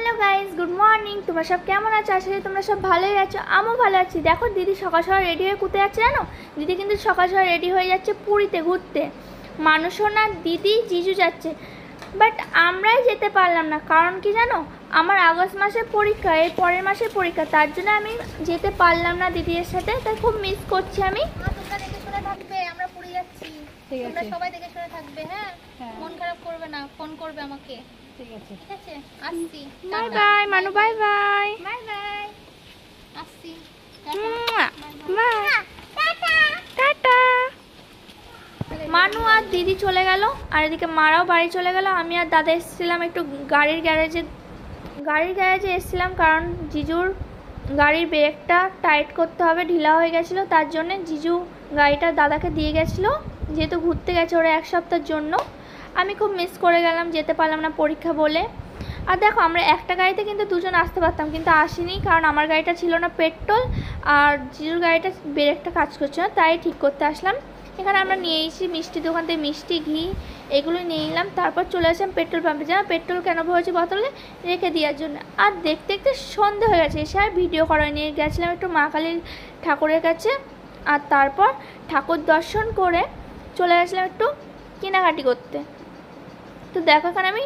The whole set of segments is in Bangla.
Hello guys, good morning. তোমরা সব কেমন আছো? আশা করি তোমরা সব ভালোই আছো। আমিও ভালো আছি। দেখো দিদি সকাল সকাল রেডি হয়ে কোথায় যাচ্ছে জানো? দিদি কিন্তু সকাল সকাল রেডি হয়ে যাচ্ছে পুরীতে ঘুরতে। মানুষও না, দিদি জিজু যাচ্ছে, বাট আমরাই যেতে পারলাম না। কারণ কি জানো, আমার আগস্ট মাসের পরীক্ষা, এই পরের মাসের পরীক্ষা, তার জন্য আমি যেতে পারলাম না দিদির সাথে। তাই খুব মিস করছি আমি। তোমরা দেখে শুনে থাকবে, আমরা পুরী যাচ্ছি। তোমরা সবাই দেখে শুনে থাকবে। হ্যাঁ, মন খারাপ করবে না, ফোন করবে আমাকে। ঠিক আছে, আসছি। বাই বাই মানু, বাই বাই। বাই বাই, আসছি। টাটা। মানু আর দিদি চলে গেল, আর এদিকে মারাও বাড়ি চলে গেল। আমি আর দাদা এসেছিলাম একটু গাড়ির গ্যারেজে এসেছিলাম, কারণ জিজুর গাড়ির ব্রেকটা টাইট করতে হবে, ঢিলা হয়ে গেছিলো। তার জন্যে জিজু গাড়িটা দাদাকে দিয়ে গেছিলো, যেহেতু ঘুরতে গেছে ওরা এক সপ্তাহের জন্য। আমি খুব মিস করে গেলাম, যেতে পারলাম না পরীক্ষা বলে। আর দেখো, আমরা একটা গাড়িতে কিন্তু দুজন আসতে পারতাম, কিন্তু আসিনি, কারণ আমার গাড়িটা ছিল না পেট্রোল, আর জিজুর গাড়িটা ব্রেকটা কাজ করছে না, তাই ঠিক করতে আসলাম। এখানে আমরা নিয়ে এসেছি মিষ্টি দোকান থেকে মিষ্টি, ঘি, এগুলো নিয়ে নিলাম। তারপর চলে আসলাম পেট্রোল পাম্পে। যেন পেট্রোল কেন ভরেছি বোতলে রেখে দেওয়ার জন্য। আর দেখতে দেখতে সন্ধে হয়ে গেছে, এসে আর ভিডিও করা নিয়ে গেছিলাম একটু মা কালীর ঠাকুরের কাছে। আর তারপর ঠাকুর দর্শন করে চলে গেছিলাম একটু কেনাকাটি করতে। তো দেখো, এখানে আমি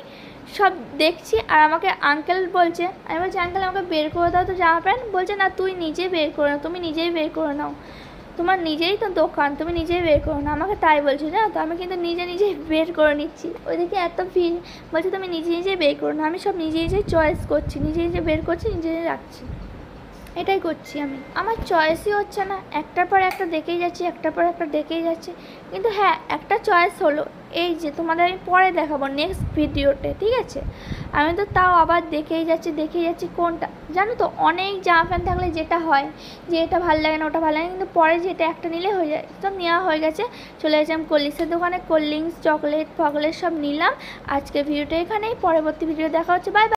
সব দেখছি, আর আমাকে আঙ্কেল বলছে, আমি বলছি আঙ্কেল আমাকে বের করে দাও তো জামা প্যান্ট। বলছে না, তুই নিজেই বের করে নাও, তুমি নিজেই বের করে নাও, তোমার নিজেই তো দোকান, তুমি নিজেই বের করো না। আমাকে তাই বলছে, জানো তো, আমি কিন্তু নিজেই বের করে নিচ্ছি। ওইদিকে এত ভিড়, বলছে তুমি নিজেই বের করো না। আমি সব নিজেই চয়েস করছি, নিজেই বের করছি, নিজেই রাখছি, এটাই করছি আমি। আমার চয়েসই হচ্ছে না, একটার পর একটা দেখেই যাচ্ছি, একটার পর একটা দেখেই যাচ্ছি। কিন্তু হ্যাঁ, একটা চয়েস হলো, এই যে তোমাদের আমি পরে দেখাবো নেক্সট ভিডিওতে, ঠিক আছে? আমি তো তাও আবার দেখেই যাচ্ছি কোনটা জানো তো। অনেক জামা প্যান্ট থাকলে যেটা হয় যে এটা ভালো লাগে না, ওটা ভালো লাগে না, কিন্তু পরে যেটা একটা নিলে হয়ে যায়। তো নেওয়া হয়ে গেছে, চলে গেছিলাম কলিক্সের দোকানে, কোল্ড ড্রিঙ্কস, চকলেট ফকলেট সব নিলাম। আজকে ভিডিওটা এখানেই, পরবর্তী ভিডিও দেখা হচ্ছে। Bye bye.